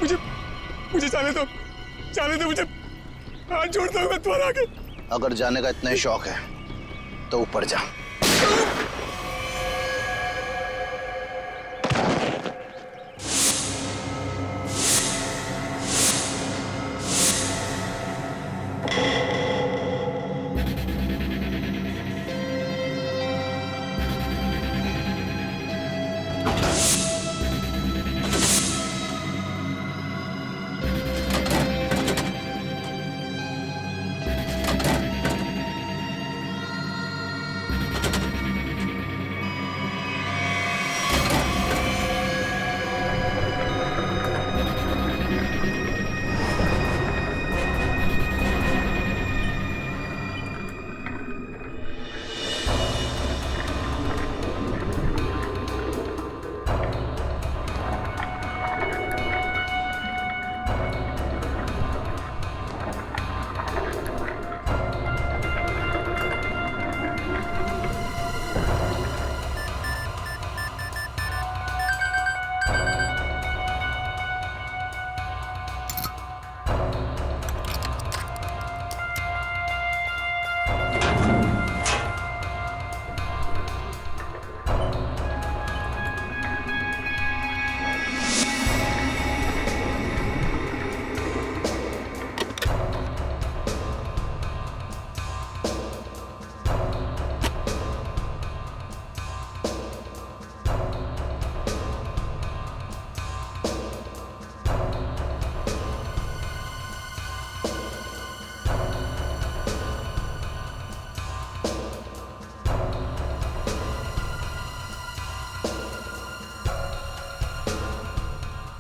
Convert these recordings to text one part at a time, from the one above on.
मुझे मुझे जाने दो मुझे, हाथ जोड़ता हूँ मैं तुम्हारे आगे। अगर जाने का इतना ही शौक है तो ऊपर जा।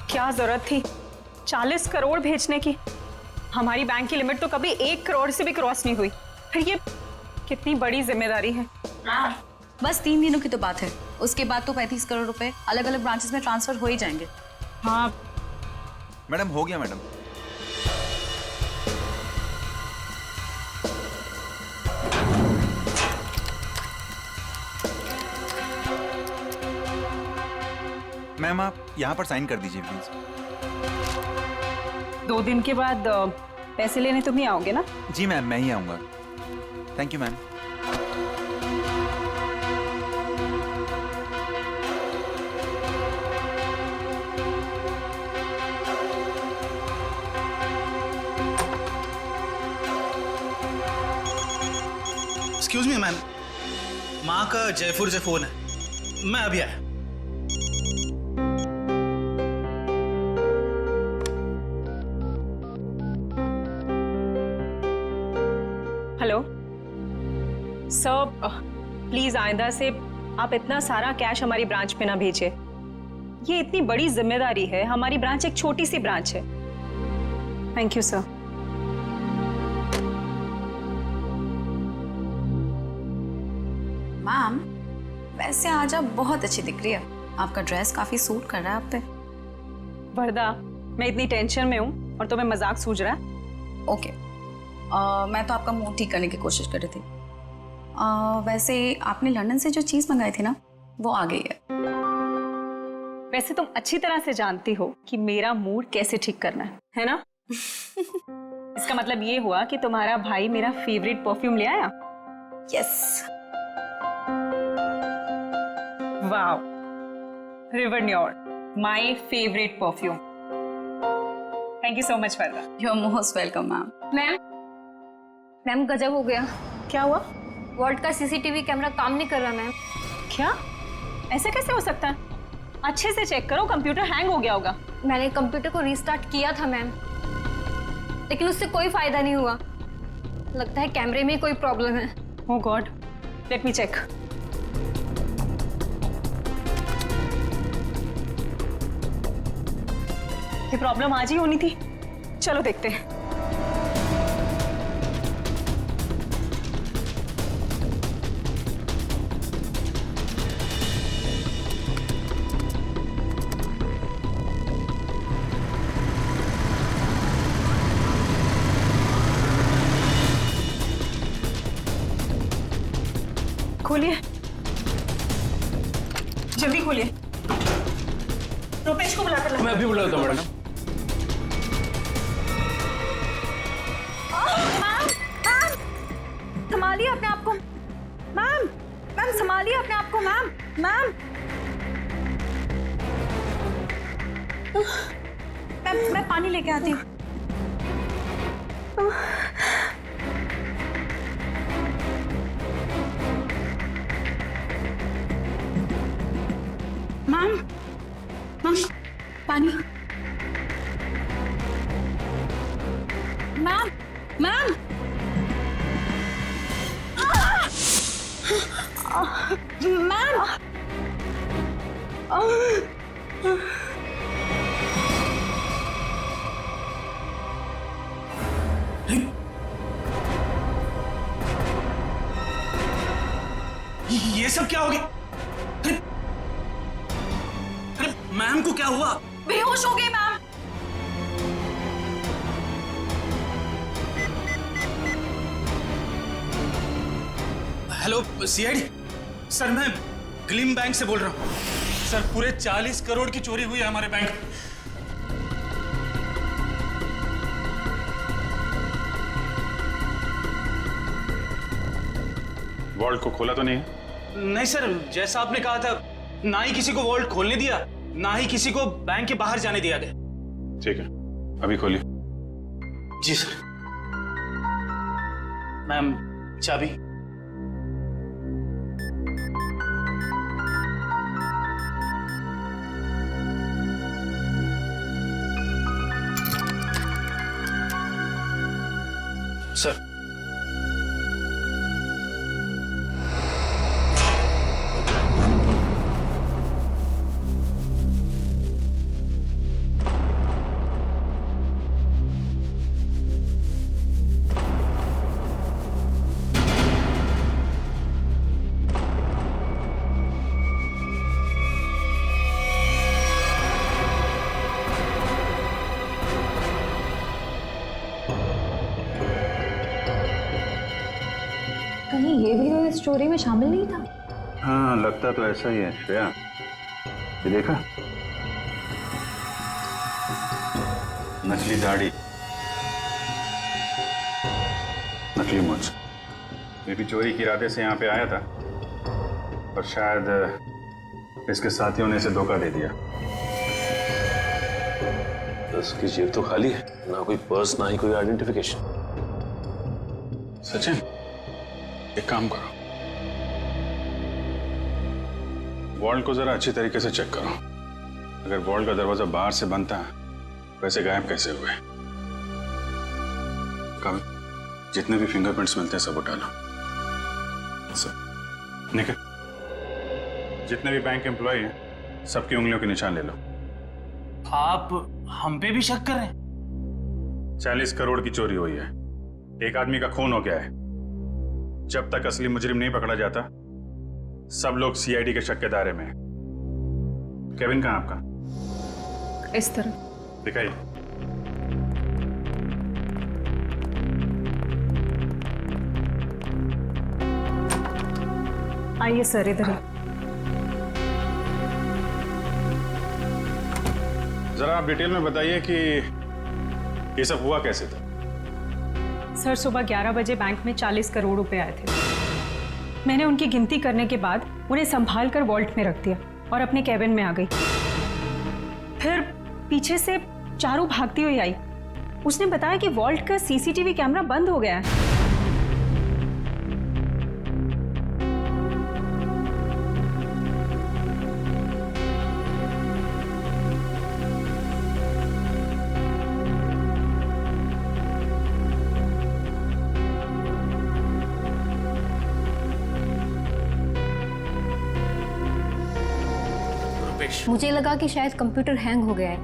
क्या जरूरत थी 40 करोड़ भेजने की? हमारी बैंक की लिमिट तो कभी 1 करोड़ से भी क्रॉस नहीं हुई। फिर ये कितनी बड़ी जिम्मेदारी है। बस 3 दिनों की तो बात है, उसके बाद तो 35 करोड़ रुपए अलग अलग ब्रांचेस में ट्रांसफर हो ही जाएंगे। हाँ मैडम, हो गया मैडम। मैम, आप यहाँ पर साइन कर दीजिए प्लीज। 2 दिन के बाद पैसे लेने तुम ही आओगे ना? जी मैम, मैं ही आऊँगा। Thank you ma'am. Excuse me ma'am, माँ का जयपुर से फोन है, मैं अभी आया। हेलो सर, प्लीज आइंदा से आप इतना सारा कैश हमारी ब्रांच पे ना भेजिए। ये इतनी बड़ी जिम्मेदारी है, हमारी ब्रांच एक छोटी सी ब्रांच है। Thank you sir. मैम, वैसे आज आप बहुत अच्छी दिख रही है, आपका ड्रेस काफी सूट कर रहा है आप पे। वरदा, मैं इतनी टेंशन में हूँ और तुम्हें मजाक सूझ रहा है? ओके, मैं तो आपका मूड ठीक करने की कोशिश कर रही थी। वैसे आपने लंदन से जो चीज मंगाई थी ना, वो आ गई है। वैसे तुम अच्छी तरह से जानती हो कि मेरा मूड कैसे ठीक करना है ना? इसका मतलब ये हुआ कि तुम्हारा भाई मेरा फेवरेट परफ्यूम ले आया? यस। वाओ, रिवरन्योर, my favourite perfume. Thank you so much Varda. You are most welcome ma'am. Ma'am गजब हो गया। क्या हुआ? वॉल्ट का सीसीटीवी कैमरा काम नहीं कर रहा मैम। क्या? ऐसा कैसे हो सकता है? अच्छे से चेक करो, कंप्यूटर हैंग हो गया होगा। मैंने कंप्यूटर को रीस्टार्ट किया था मैम, लेकिन उससे कोई फायदा नहीं हुआ। लगता है कैमरे में कोई प्रॉब्लम है। ओह गॉड, लेट मी चेक। ये प्रॉब्लम आज ही होनी थी। चलो देखते हैं। खोलिए, जल्दी खोलिए। रुपेश को बुला। मैं अभी बुलाता हूँ मैडम। संभालिए अपने आप को मैम। मैम संभालिए अपने आप को मैम। मैम मैं पानी लेके आती हूँ। मैम मैम पानी। मैम मैम मैम ये सब क्या हो गया? अरे मैम को क्या हुआ? बेहोश हो गई मैम। हेलो सीआईडी सर, मैं ग्लिम बैंक से बोल रहा हूँ। सर पूरे 40 करोड़ की चोरी हुई है हमारे बैंक। वॉल्ट को खोला तो नहीं है? नहीं सर, जैसा आपने कहा था, ना ही किसी को वॉल्ट खोलने दिया, ना ही किसी को बैंक के बाहर जाने दिया गया। ठीक है, अभी खोलिए। जी सर। मैम चाबी। सर कहीं ये भी तो इस स्टोरी में शामिल नहीं था। हाँ, लगता तो ऐसा ही है श्रेया। ये देखा, नकली दाढ़ी, नकली मूंछ। ये भी चोरी के इरादे से यहाँ पे आया था, पर शायद इसके साथियों ने इसे धोखा दे दिया। उसकी जेब तो खाली है, ना कोई पर्स ना ही कोई आइडेंटिफिकेशन। सचिन, एक काम करो, वॉल्ट को जरा अच्छी तरीके से चेक करो। अगर वॉल्ट का दरवाजा बाहर से बंद था, वैसे गायब कैसे हुए? कभी जितने भी फिंगरप्रिंट्स मिलते हैं सब उठा लो। निकल, जितने भी बैंक एम्प्लॉय हैं सबकी उंगलियों के निशान ले लो। आप हम पे भी शक कर रहे हैं? 40 करोड़ की चोरी हुई है, एक आदमी का खून हो गया है। जब तक असली मुजरिम नहीं पकड़ा जाता, सब लोग सीआईडी के शक के दायरे में हैं। केविन कहाँ आपका? इस तरह दिखाइए। आइए सर, इधर ही। जरा आप डिटेल में बताइए कि ये सब हुआ कैसे था? सर सुबह 11 बजे बैंक में 40 करोड़ रुपए आए थे। मैंने उनकी गिनती करने के बाद उन्हें संभाल कर वॉल्ट में रख दिया और अपने कैबिन में आ गई। फिर पीछे से चारू भागती हुई आई। उसने बताया कि वॉल्ट का सीसीटीवी कैमरा बंद हो गया है। मुझे लगा कि शायद कंप्यूटर हैंग हो गया है,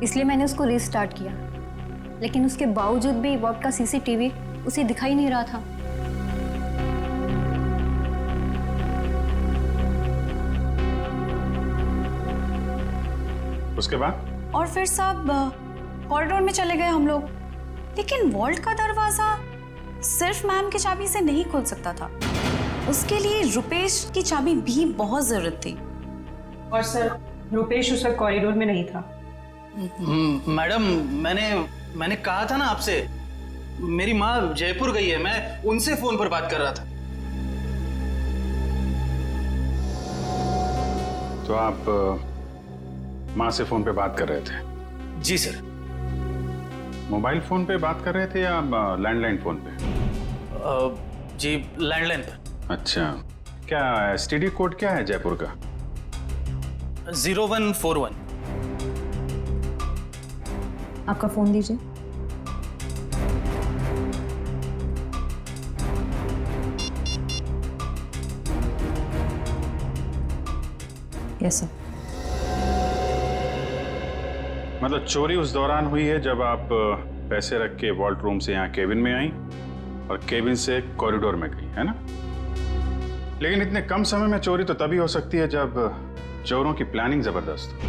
इसलिए मैंने उसको रीस्टार्ट किया, लेकिन उसके बावजूद भी वॉल्ट का सीसीटीवी उसे दिखाई नहीं रहा था। उसके बाद? और फिर सब कॉरिडोर में चले गए हम लोग, लेकिन वॉल्ट का दरवाजा सिर्फ मैम की चाबी से नहीं खुल सकता था। उसके लिए रुपेश की चाबी भी बहुत जरूरत थी। और सर रुपेश उस वक्त कॉरिडोर में नहीं था। मैडम, मैंने कहा था ना आपसे, मेरी माँ जयपुर गई है, मैं उनसे फोन पर बात कर रहा था। तो आप माँ से फोन पे बात कर रहे थे? जी सर। मोबाइल फोन पे बात कर रहे थे या लैंडलाइन फोन पे? जी लैंडलाइन पर। अच्छा, क्या एसटीडी कोड क्या है जयपुर का? 0141। आपका फ़ोन दीजिए। Yes sir. मतलब चोरी उस दौरान हुई है जब आप पैसे रख के वॉल्ट रूम से यहाँ केबिन में आई और केबिन से कॉरिडोर में गई, है ना? लेकिन इतने कम समय में चोरी तो तभी हो सकती है जब चोरों की प्लानिंग जबरदस्त हो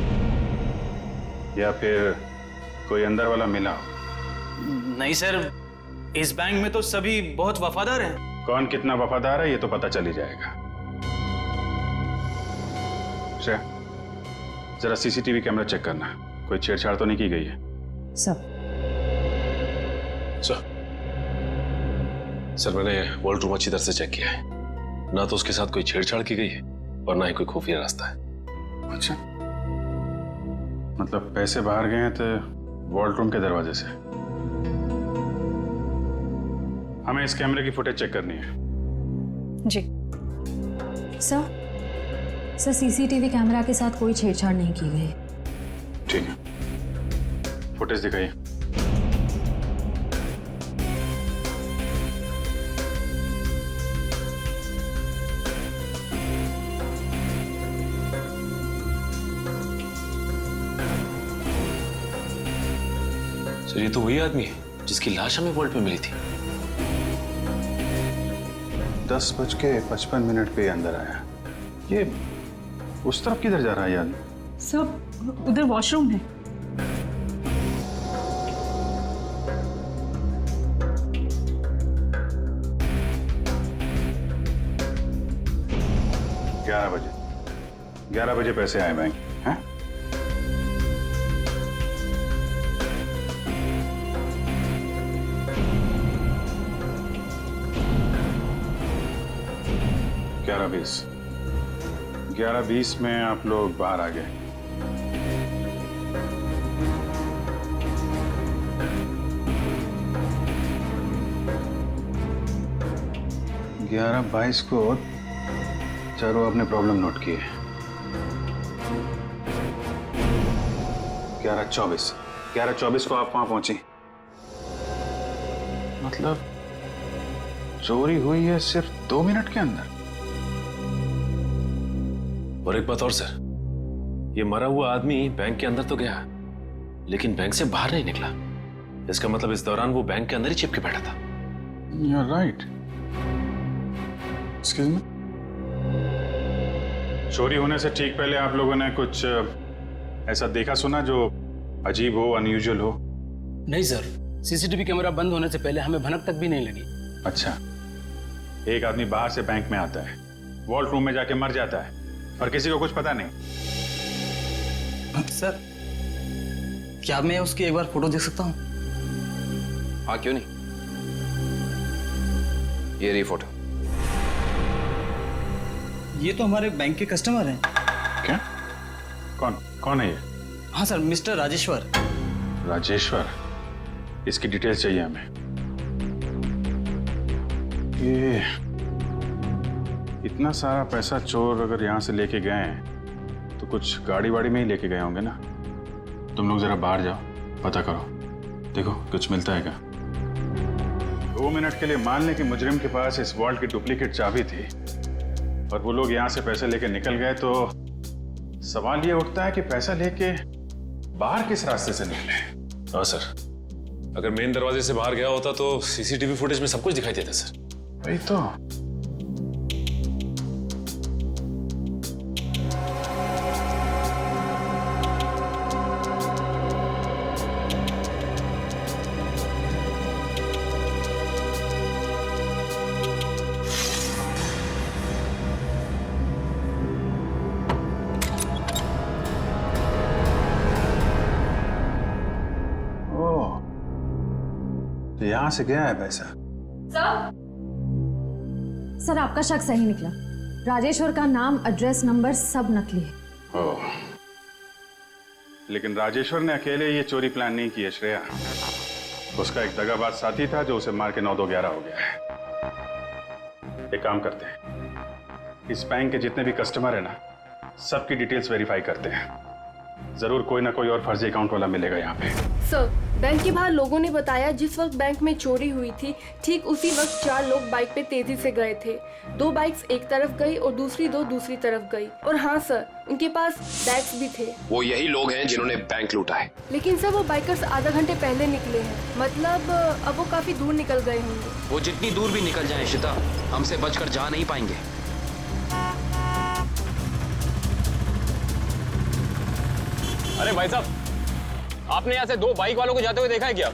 या फिर कोई अंदर वाला मिला हो। नहीं सर, इस बैंक में तो सभी बहुत वफादार हैं। कौन कितना वफादार है ये तो पता चल ही जाएगा। श्रेया, जरा सीसीटीवी कैमरा चेक करना, कोई छेड़छाड़ तो नहीं की गई है? सर। सर मैंने वॉल्ट रूम अच्छी तरह से चेक किया है, ना तो उसके साथ कोई छेड़छाड़ की गई है और ना ही कोई खुफिया रास्ता है। अच्छा, मतलब पैसे बाहर गए हैं तो वॉल्ट रूम के दरवाजे से। हमें इस कैमरे की फुटेज चेक करनी है। जी सर सीसीटीवी कैमरा के साथ कोई छेड़छाड़ नहीं की गई। ठीक है, फुटेज दिखाइए। सर ये तो वही आदमी है जिसकी लाश हमें वॉल्ट में मिली थी। 10:55 पे अंदर आया। ये उस तरफ किधर जा रहा है यार? सब उधर वॉशरूम है। बजे 11 बजे पैसे आए बैंक, हैं? ग्यारह बीस में आप लोग बाहर आ गए। ग्यारह 22 को चारों अपने प्रॉब्लम नोट किए। 11:24 को आप वहां पहुंची। मतलब चोरी हुई है सिर्फ 2 मिनट के अंदर। और एक बात और सर, ये मरा हुआ आदमी बैंक के अंदर तो गया लेकिन बैंक से बाहर नहीं निकला। इसका मतलब इस दौरान वो बैंक के अंदर ही चिपके बैठा था। You're right. Excuse me? चोरी होने से ठीक पहले आप लोगों ने कुछ ऐसा देखा सुना जो अजीब हो, अनयूजुअल हो? नहीं सर, सीसीटीवी कैमरा बंद होने से पहले हमें भनक तक भी नहीं लगी। अच्छा, एक आदमी बाहर से बैंक में आता है, वॉल्ट रूम में जाके मर जाता है और किसी को कुछ पता नहीं। सर क्या मैं उसकी एक बार फोटो देख सकता हूँ? हाँ क्यों नहीं, ये रही फोटो। ये तो हमारे बैंक के कस्टमर हैं। क्या? कौन है ये? हाँ सर, मिस्टर राजेश्वर। राजेश्वर, इसकी डिटेल्स चाहिए हमें। ये इतना सारा पैसा चोर अगर यहाँ से लेके गए हैं तो कुछ गाड़ी वाड़ी में ही लेके गए होंगे ना। तुम लोग जरा बाहर जाओ, पता करो, देखो कुछ मिलता है क्या। 2 मिनट के लिए मान लें कि मुजरिम के पास इस वॉल्ट की डुप्लीकेट चाबी थी और वो लोग यहाँ से पैसे लेके निकल गए, तो सवाल ये उठता है कि पैसा लेके बाहर किस रास्ते से निकले। हाँ सर, अगर मेन दरवाजे से बाहर गया होता तो सीसीटीवी फुटेज में सब कुछ दिखाई देता सर। वही तो। तो यहाँ से गया है पैसा? सर आपका शक सही निकला। राजेश्वर का नाम, एड्रेस, नंबर सब नकली है। ओह, लेकिन राजेश्वर ने अकेले ये चोरी प्लान नहीं की है श्रेया। उसका एक दगाबाज साथी था जो उसे मार के 9-2-11 हो गया है। एक काम करते हैं, इस बैंक के जितने भी कस्टमर है ना, सबकी डिटेल्स वेरीफाई करते हैं। जरूर कोई ना कोई और फर्जी अकाउंट वाला मिलेगा यहाँ पे। सर, बैंक के बाहर लोगों ने बताया जिस वक्त बैंक में चोरी हुई थी ठीक उसी वक्त 4 लोग बाइक पे तेजी से गए थे। 2 बाइक्स एक तरफ गई और दूसरी 2 दूसरी तरफ गई। और हाँ सर, उनके पास बैग्स भी थे। वो यही लोग हैं जिन्होंने बैंक लूटा है। लेकिन सर वो बाइकर्स आधा घंटे पहले निकले हैं, मतलब अब वो काफी दूर निकल गए होंगे। वो जितनी दूर भी निकल जाए शिता, हमसे बचकर जा नहीं पाएंगे। अरे भाई साहब, आपने यहाँ से 2 बाइक वालों को जाते हुए देखा है क्या?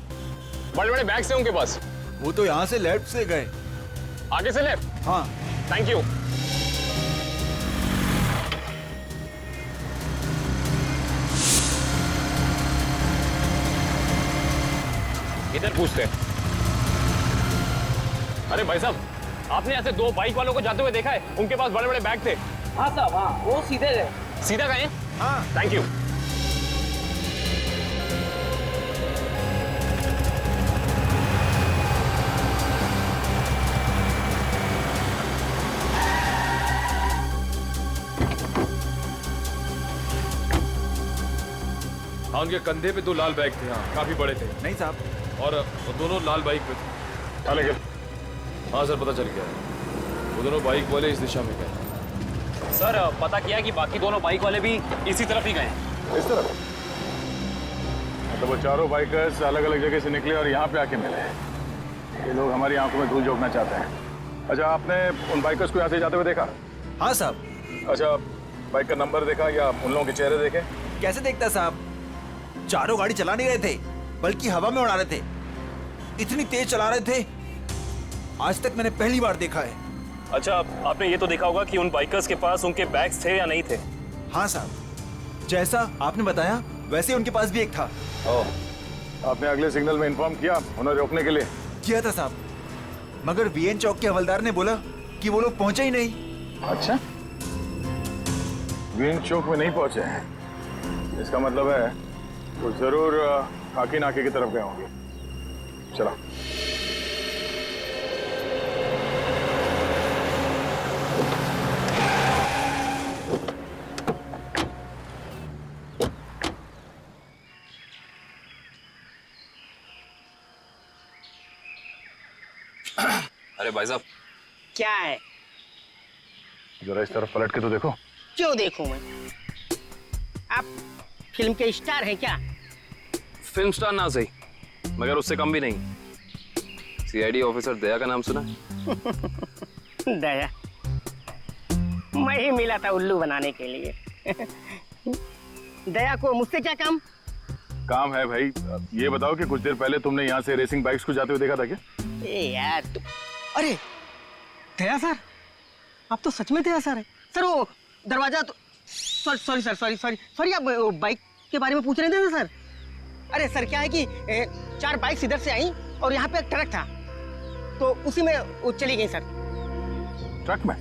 बड़े बड़े बैग्स हैं उनके पास। वो तो यहाँ से लेफ्ट से गए। आगे से लेफ्ट? हाँ। Thank you. इधर पूछते हैं। अरे भाई साहब, आपने यहाँ से 2 बाइक वालों को जाते हुए देखा है? उनके पास बड़े बड़े बैग थे। हाँ साहब, हाँ, वो सीधे गए। सीधा गए? हाँ। Thank you. हाँ, उनके कंधे पे 2 लाल बैग थे। हाँ, काफी बड़े थे। नहीं साहब। और वो दोनों लाल बाइक पे थे। हाँ सर, पता चल गया। वो दोनों बाइक वाले इस दिशा में गए। सर, पता किया कि बाकी दोनों बाइक वाले भी इसी तरफ ही गए। इस तरफ? मतलब वो चारों बाइकर्स अलग अलग जगह से निकले और यहाँ पे आके मिले। ये लोग हमारी आंखों में धूल झोंकना चाहते हैं। अच्छा, आपने उन बाइकर्स को यहाँ से जाते हुए देखा? हाँ साहब। अच्छा, बाइक का नंबर देखा या उन लोगों के चेहरे देखे? कैसे देखता साहब, चारों गाड़ी चला नहीं रहे थे, बल्कि हवा में उड़ा रहे थे। इतनी तेज चला रहे थे, आज तक मैंने पहली बार देखा है। अच्छा, आपने ये तो देखा होगा कि उन बाइकर्स के पास उनके बैग्स थे या नहीं थे? हाँ साहब, जैसा आपने बताया वैसे उनके पास भी एक था। ओह, आपने अगले सिग्नल में इन्फॉर्म किया उन्हें रोकने के लिए? किया था साहब, मगर वीएन चौक के हवलदार ने बोला कि वो लोग पहुंचे ही नहीं। अच्छा, वीएन चौक में नहीं पहुंचे हैं, इसका मतलब है वो जरूर खाकी नाके की तरफ गए होंगे। चलो। अरे भाई साहब, क्या है? जरा इस तरफ पलट के तो देखो। क्यों देखूं मैं? आप फिल्म के स्टार हैं क्या? फिल्म स्टार ना सही, मगर उससे कम भी नहीं। सीआईडी ऑफिसर दया का नाम सुना? दया? मैं ही मिला था उल्लू बनाने के लिए। दया को मुझसे क्या काम? काम है भाई। ये बताओ कि कुछ देर पहले तुमने यहाँ से रेसिंग बाइक्स को जाते हुए देखा था क्या? ए यार अरे दया सर, आप तो सच में दया सर है सर। वो दरवाजा तो सॉरी सर, सॉरी आप बाइक के बारे में पूछ रहे थे ना सर? अरे सर, क्या है कि 4 बाइक्स इधर से आई और यहाँ पे एक ट्रक था, तो उसी में वो चली गई सर। ट्रक में?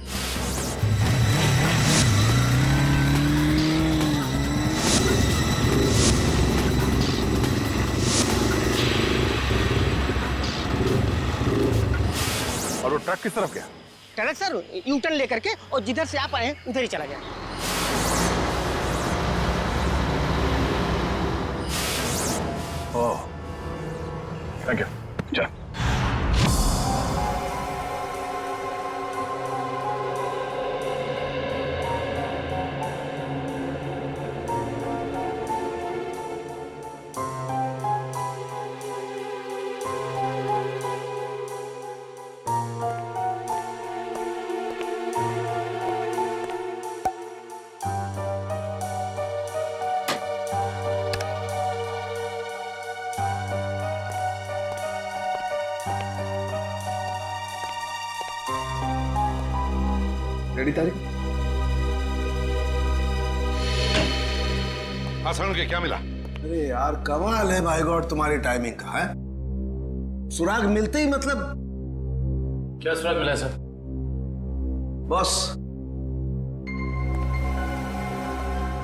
और वो ट्रक किस तरफ गया? ट्रक सर यू टर्न लेकर के और जिधर से आप आए उधर ही चला गया। ओह, थैंक यू। चल। रेडी तारीख? हाँ सर, के क्या मिला? अरे यार कमाल है भाई गॉड तुम्हारी टाइमिंग का है। सुराग मिलते ही मतलब क्या सुराग मिला है सर? बॉस,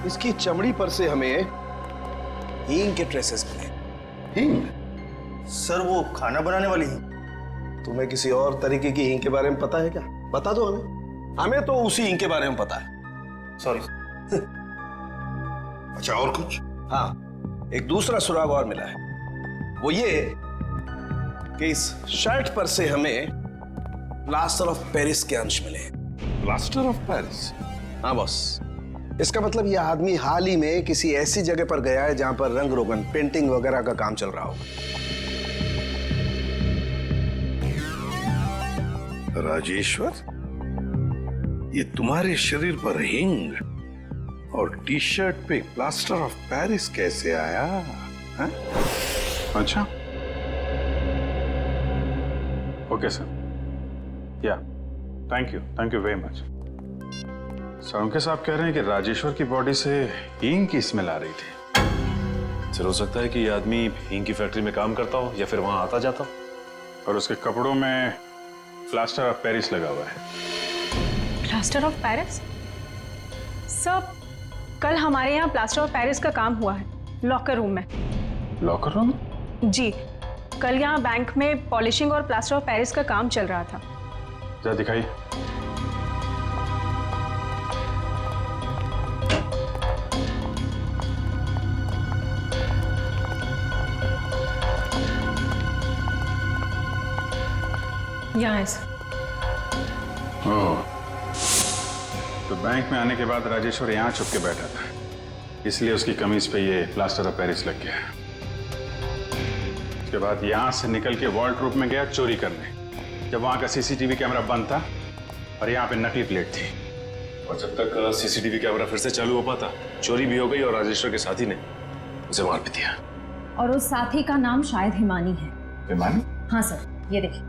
इसकी चमड़ी पर से हमें हींग के ट्रेसेस मिले। हींग? सर वो खाना बनाने वाली हींग। तुम्हें किसी और तरीके की हींग के बारे में पता है क्या? बता दो हमें। हमें तो उसी हींग के बारे में पता है। सॉरी। अच्छा और कुछ? हाँ, एक दूसरा सुराग और मिला है। वो ये कि इस शर्ट पर से हमें प्लास्टर ऑफ पेरिस के अंश मिले। Plaster of Paris? हाँ बॉस, इसका मतलब यह आदमी हाल ही में किसी ऐसी जगह पर गया है जहां पर रंग रोगन, पेंटिंग वगैरह का काम चल रहा हो। राजेश्वर, ये तुम्हारे शरीर पर हिंग और टी शर्ट पे प्लास्टर ऑफ पेरिस कैसे आया? है? अच्छा, ओके सर, या thank you very much. Sir साहब कह रहे हैं कि राजेश्वर की बॉडी से हींग की स्मेल आ रही थी। सर हो सकता है कि ये आदमी हींग की फैक्ट्री में काम करता हो या फिर वहां आता जाता हो। और उसके कपड़ों में प्लास्टर ऑफ पेरिस लगा हुआ है। Plaster of Paris? सर, कल हमारे यहाँ प्लास्टर ऑफ पेरिस का काम हुआ है लॉकर रूम में। Locker room? जी, कल यहाँ बैंक में पॉलिशिंग और प्लास्टर ऑफ पेरिस का काम चल रहा था। जरा दिखाइए। यहाँ है सर। ओह, तो बैंक में आने के बाद राजेश्वर यहाँ छुप के बैठा था, इसलिए उसकी कमीज पे ये प्लास्टर ऑफ पेरिस लग गया। उसके बाद यहाँ से निकल के वॉल्ट्रूप में गया चोरी करने, जब वहाँ का सीसीटीवी कैमरा बंद था और यहाँ पे नकली प्लेट थी। और जब तक सीसीटीवी कैमरा फिर से चालू हो पाता, चोरी भी हो गई और राजेश्वर के साथी ने उसे मार भी दिया। और उस साथी का नाम शायद हिमानी है। हिमानी? हाँ सर, ये देखिए,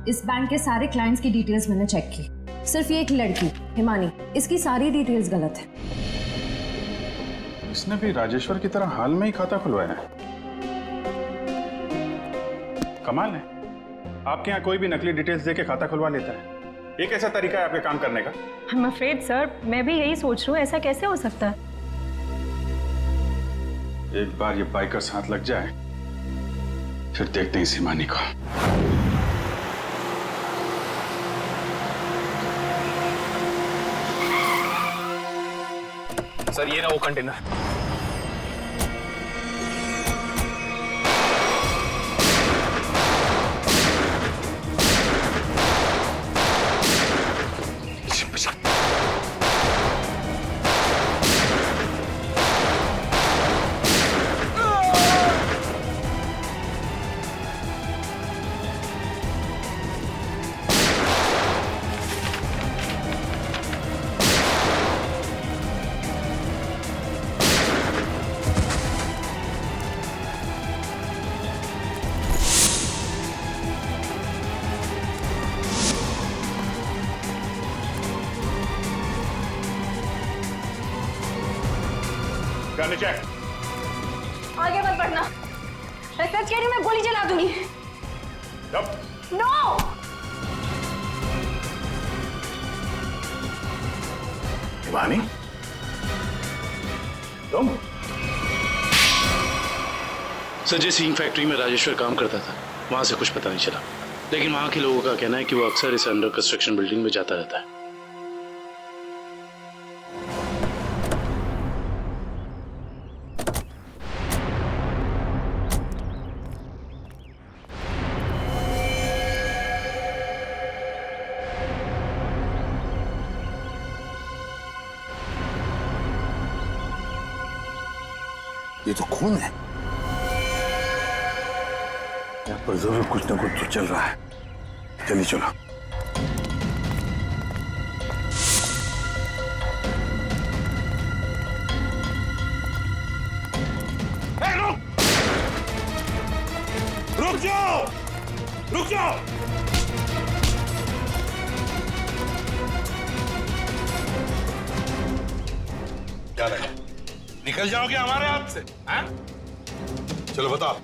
इस बैंक के सारे क्लाइंट्स की डिटेल्स मैंने चेक की। सिर्फ ये एक लड़की हिमानी, इसकी सारी डिटेल्स गलत है। इसने भी राजेश्वर की तरह हाल में ही खाता खुलवाया है। कमाल है, आपके यहाँ कोई भी नकली डिटेल्स देके खाता खुलवा लेता है। ये कैसा तरीका है आपके काम करने का? I'm afraid सर, मैं भी यही सोच रही हूँ, ऐसा कैसे हो सकता है? एक बार ये बाइकर्स हाथ लग जाए, फिर देखते हैं इस हिमानी को। सर ये ना वो कंटेनर। नीचे आगे मत बढ़ना, मैं सच कह रही हूँ, मैं गोली चला दूंगी। नो! हिमानी, तुम? सर, जिस हींग फैक्ट्री में राजेश्वर काम करता था, वहां से कुछ पता नहीं चला, लेकिन वहां के लोगों का कहना है कि वो अक्सर इस अंडर कंस्ट्रक्शन बिल्डिंग में जाता रहता है। ये तो खून है। यहाँ पर जरूर कुछ ना कुछ तो चल रहा है। चलिए चलो। रुक जाओ, रुक जाओ। क्या लगा, निकल जाओगे हमारे हाथ से? हैं? चलो बताओ,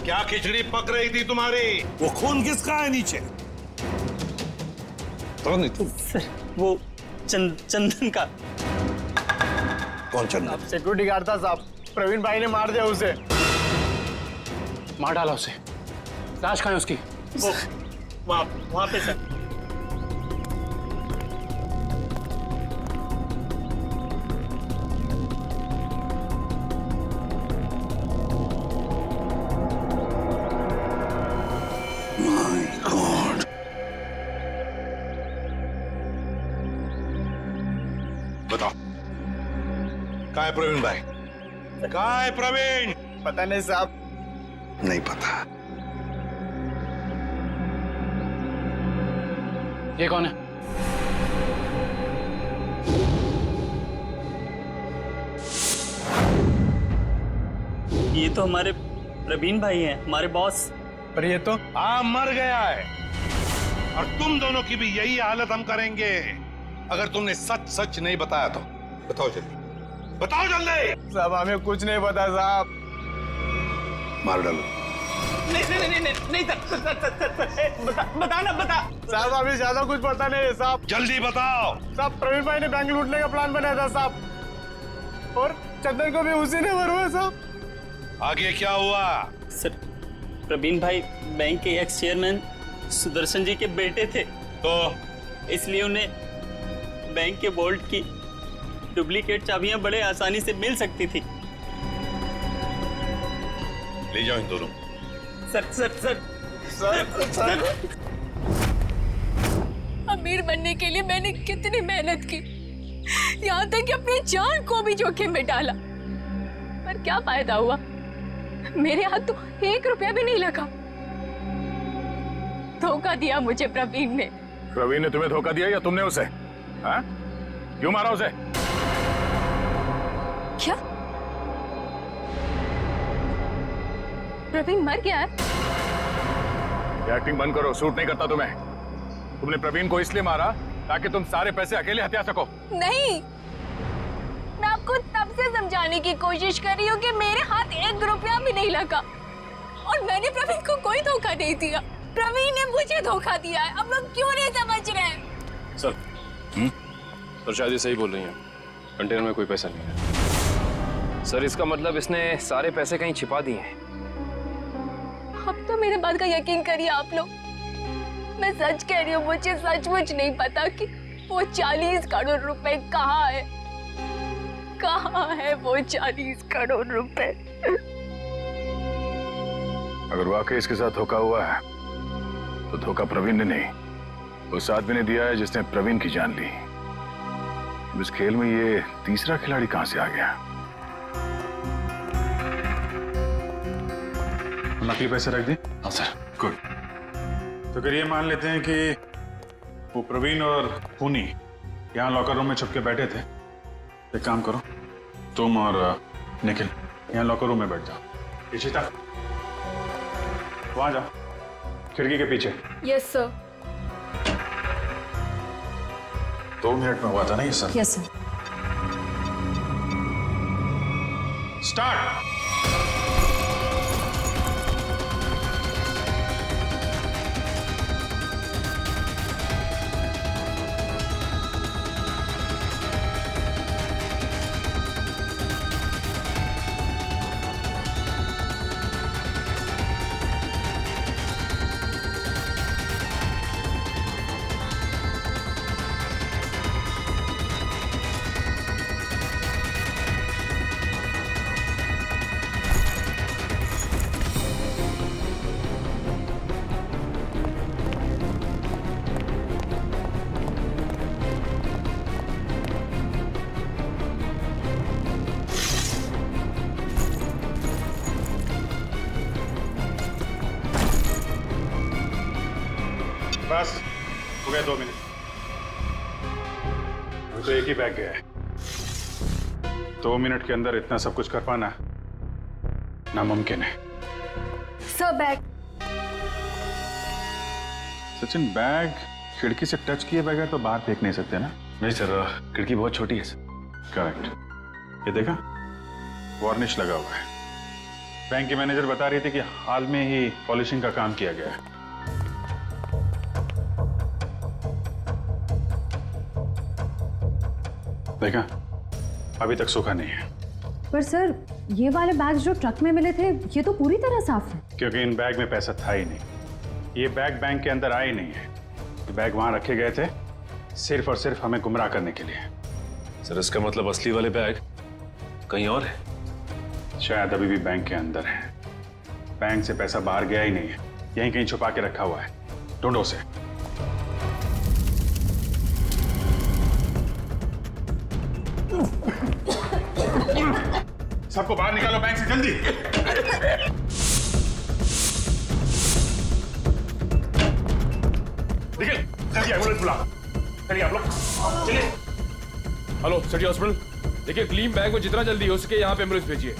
क्या खिचड़ी पक रही थी तुम्हारी? वो खून किसका है नीचे? तो नहीं तुम? सर वो चंदन का। कौन चंदन? सिक्योरिटी गार्ड था साहब, प्रवीण भाई ने मार दिया उसे। मार डाला उसे। लाश कहाँ है उसकी? वहां पे सर। बताओ, कहाँ है प्रवीण भाई? कहाँ है प्रवीण? पता नहीं साहब। नहीं पता। ये कौन है? ये तो हमारे प्रवीण भाई हैं, हमारे बॉस। पर ये तो हाँ, मर गया है। और तुम दोनों की भी यही हालत हम करेंगे अगर तुमने सच सच नहीं बताया तो। बताओ जल्दी, बताओ जल्दी। साहब हमें कुछ नहीं पता साहब। मार डालो। नहीं बता। साहब अभी ज्यादा कुछ पता नहीं है साहब। जल्दी बताओ। साहब प्रवीण भाई ने बैंक लूटने का प्लान बनाया था साहब, और चंदन को भी उसी ने मरवाया साहब। आगे क्या हुआ? सर प्रवीण भाई बैंक के एक्स चेयरमैन सुदर्शन जी के बेटे थे, तो इसलिए उन्हें बैंक के वॉल्ट की डुप्लीकेट चाबियां बड़े आसानी से मिल सकती थी। ले जाओ इन दोनों। सर अमीर बनने के लिए मैंने कितनी मेहनत की, यहाँ तक कि अपनी जान को भी जोखिम में डाला, पर क्या फायदा हुआ? मेरे हाथ तो 1 रुपया भी नहीं लगा। धोखा दिया मुझे प्रवीण ने। प्रवीण ने तुम्हें धोखा दिया या तुमने उसे? हाँ? क्यों मारा उसे? क्या प्रवीण मर गया है? ये एक्टिंग बंद करो, सूट नहीं करता तुम्हें। तुमने प्रवीण को इसलिए मारा ताकि तुम सारे पैसे अकेले हथिया सको। नहीं, मैं आपको तब से समझाने की कोशिश कर रही हूँ कि मेरे हाथ 1 रुपया भी नहीं लगा और मैंने प्रवीण को कोई धोखा नहीं दिया। प्रवीण ने मुझे धोखा दिया है। अब लोग क्यों नहीं समझ रहे हैं? सर तो शायद ये सही बोल रही हैं, कंटेनर में कोई पैसा नहीं है। सर इसका मतलब इसने सारे पैसे कहीं छिपा दिए हैं। अब तो मेरे बात का यकीन करिए आप लोग, मैं सच कह रही हूँ, मुझे सचमुच नहीं पता कि वो 40 करोड़ रुपए कहाँ है। कहाँ है वो 40 करोड़ रुपए? अगर वाकई इसके साथ धोखा हुआ है तो धोखा प्रवीण ने नहीं, उस आदमी ने दिया है जिसने प्रवीण की जान ली। इस खेल में ये तीसरा खिलाड़ी कहां से आ गया? नकली पैसे रख दी? हाँ सर। गुड। तो फिर ये मान लेते हैं कि वो प्रवीण और पुनी यहाँ लॉकर रूम में छुप के बैठे थे। एक काम करो, तुम और निखिल यहाँ लॉकर रूम में बैठ जाओ। इशिता वहां जाओ, खिड़की के पीछे। Yes sir. 2 मिनट में हुआ था ना ये सर? Yes sir. स्टार्ट। बस हो गया 2 मिनट। अभी तो एक ही बैग गया है। 2 मिनट के अंदर इतना सब कुछ कर पाना नामुमकिन है। Sir bag. सचिन बैग खिड़की से टच किए बगैर तो बाहर फेंक नहीं सकते ना? नहीं सर, खिड़की बहुत छोटी है सर। करेक्ट। ये देखा, वार्निश लगा हुआ है। बैंक की मैनेजर बता रही थी कि हाल में ही पॉलिशिंग का काम किया गया है। देखा, अभी तक सूखा नहीं है। पर सर, ये वाले बैग्स जो ट्रक में मिले थे, ये तो पूरी तरह साफ है। क्योंकि इन बैग में पैसा था ही नहीं। ये बैग बैंक के अंदर आए नहीं है। ये बैग वहां रखे गए थे सिर्फ और सिर्फ हमें गुमराह करने के लिए। सर, इसका मतलब असली वाले बैग कहीं और है? शायद अभी भी बैंक के अंदर है। बैंक से पैसा बाहर गया ही नहीं है, यहीं कहीं छुपा के रखा हुआ है। ढूंढो उसे। सबको बाहर निकालो बैंक से, जल्दी। निकल, जल्दी एम्बुलेंस बुला। चलिए आप लोग, चलिए। हेलो सिटी हॉस्पिटल, देखिए ग्लीम बैंक में जितना जल्दी हो सके यहाँ पे एम्बुलेंस भेजिए।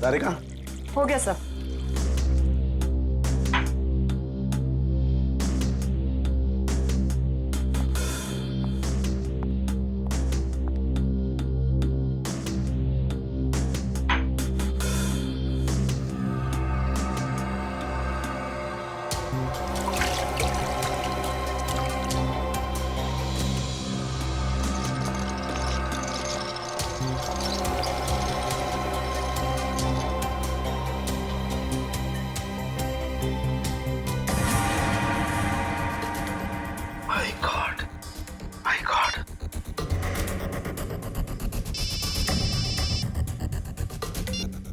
सारिका, हो गया सर।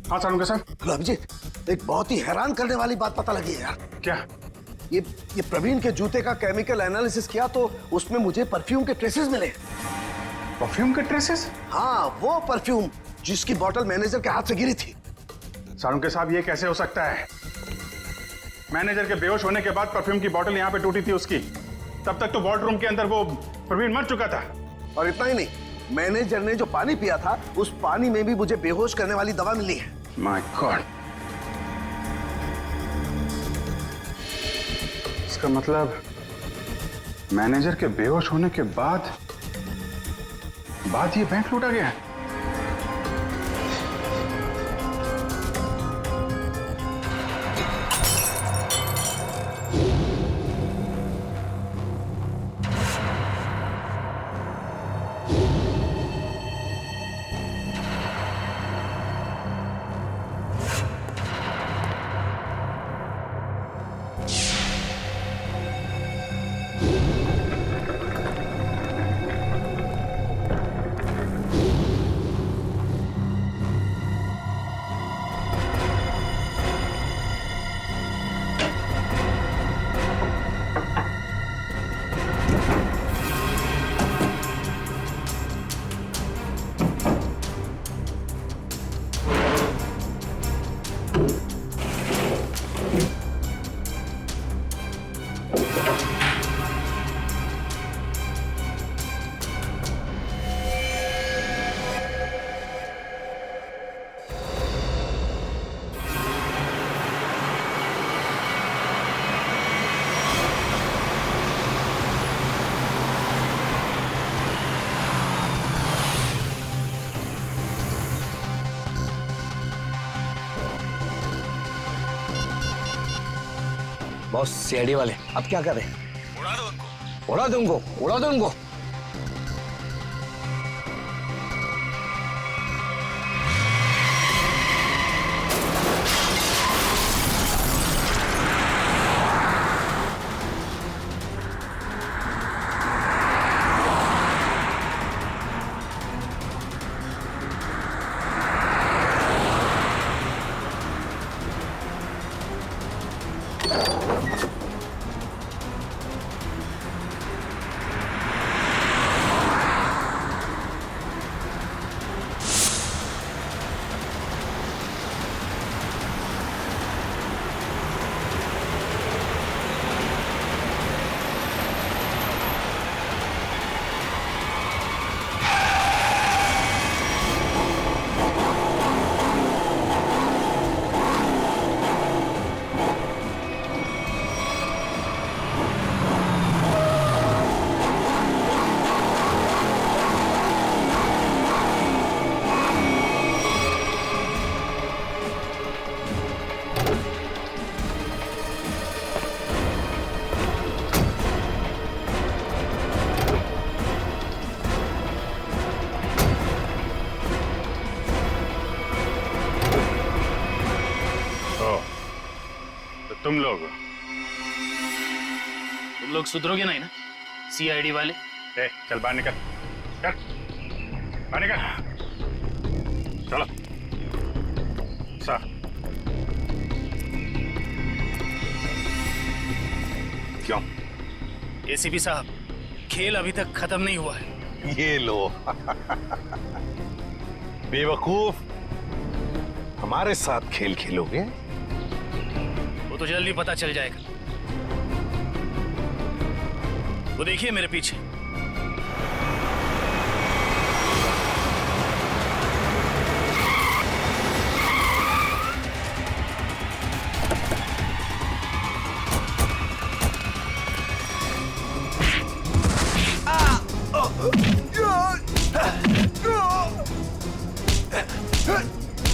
हाँ सारुंगा साहब। हेलो अभिजीत, एक बहुत ही हैरान करने वाली बात पता लगी है यार। क्या? ये प्रवीण के जूते का केमिकल एनालिसिस किया तो उसमें मुझे परफ्यूम के ट्रेसेस मिले। परफ्यूम के ट्रेसेस? हाँ, वो परफ्यूम जिसकी बोतल मैनेजर के हाथ से गिरी थी। सारुंगा साहब, ये कैसे हो सकता है? मैनेजर के बेहोश होने के बाद परफ्यूम की बोतल यहाँ पे टूटी थी उसकी। तब तक तो वार्ड रूम के अंदर वो प्रवीण मर चुका था। और इतना ही नहीं, मैनेजर ने जो पानी पिया था उस पानी में भी मुझे बेहोश करने वाली दवा मिली है। माय गॉड, इसका मतलब मैनेजर के बेहोश होने के बाद ये बैंक लूटा गया है। बॉस, सीआईडी वाले अब क्या करें? उड़ा दो उनको। उड़ा दो उनको, उड़ा दो उनको। तुम लोग सुधरोगे नहीं ना सीआईडी वाले? चल बाहर निकल, चल बाहर निकल, चलो सर। क्यों? एसीपी साहब, खेल अभी तक खत्म नहीं हुआ है। ये लो बेवकूफ, हमारे साथ खेल खेलोगे? वो तो जल्दी पता चल जाएगा। वो देखिए मेरे पीछे।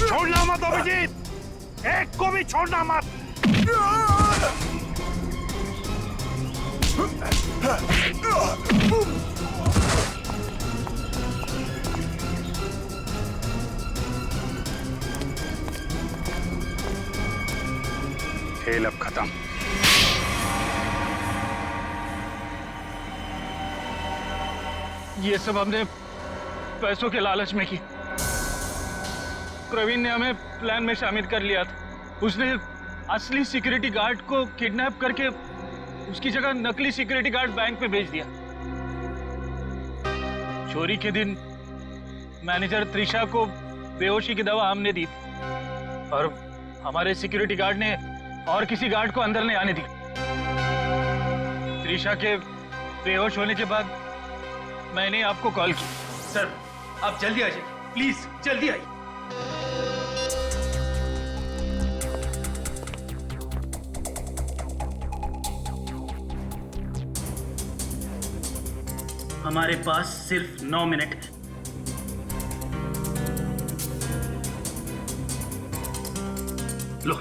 छोड़ना मत अभिजीत, एक को भी छोड़ना मत। खेल अब खत्म। ये सब हमने पैसों के लालच में की। प्रवीण ने हमें प्लान में शामिल कर लिया था। उसने असली सिक्योरिटी गार्ड को किडनैप करके उसकी जगह नकली सिक्योरिटी गार्ड बैंक में भेज दिया। चोरी के दिन मैनेजर त्रिशा को बेहोशी की दवा हमने दी थी और हमारे सिक्योरिटी गार्ड ने और किसी गार्ड को अंदर नहीं आने दी। त्रिशा के बेहोश होने के बाद मैंने आपको कॉल की। सर आप जल्दी आ जाइए, प्लीज जल्दी आइए। हमारे पास सिर्फ 9 मिनट है। लो,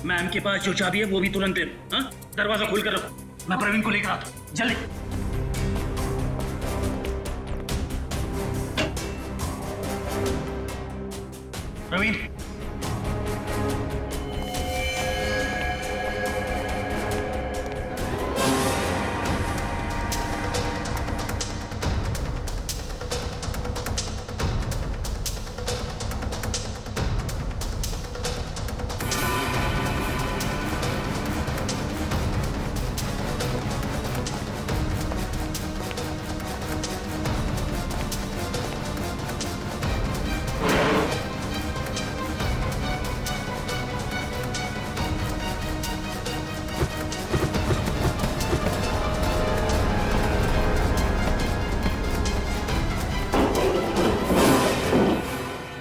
मैम के पास जो चाबी है वो भी तुरंत दे दो। हाँ? दरवाजा खोल कर रखो, मैं प्रवीण को लेकर आता हूं। जल्दी। प्रवीण,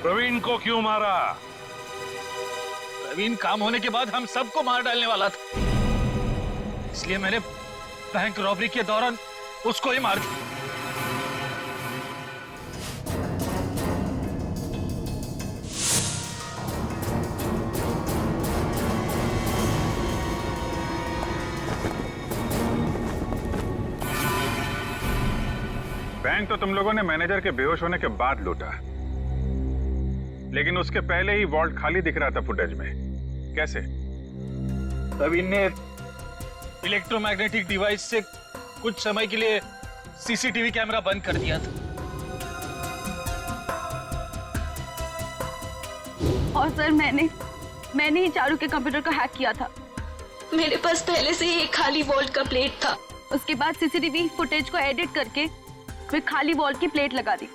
प्रवीण को क्यों मारा? प्रवीण काम होने के बाद हम सबको मार डालने वाला था, इसलिए मैंने बैंक रॉबरी के दौरान उसको ही मार दिया। बैंक तो तुम लोगों ने मैनेजर के बेहोश होने के बाद लूटा, लेकिन उसके पहले ही वॉल्ट खाली दिख रहा था फुटेज में। कैसे? प्रवीण ने इलेक्ट्रोमैग्नेटिक डिवाइस से कुछ समय के लिए सीसीटीवी कैमरा बंद कर दिया था। और सर मैंने ही चारू के कंप्यूटर को हैक किया था। मेरे पास पहले से ही एक खाली वॉल्ट का प्लेट था। उसके बाद सीसीटीवी फुटेज को एडिट करके फिर खाली वॉल्ट की प्लेट लगा दी।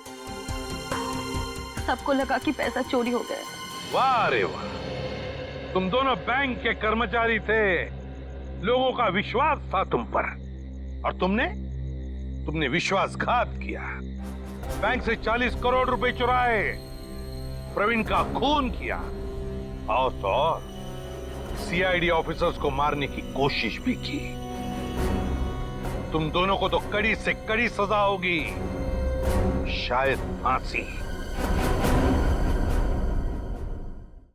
सबको लगा कि पैसा चोरी हो गया। वाह रे वाह, तुम दोनों बैंक के कर्मचारी थे, लोगों का विश्वास था तुम पर, और तुमने विश्वासघात किया। बैंक से 40 करोड़ रुपए चुराए, प्रवीण का खून किया, और तो और सीआईडी ऑफिसर्स को मारने की कोशिश भी की। तुम दोनों को तो कड़ी से कड़ी सजा होगी, शायद फांसी।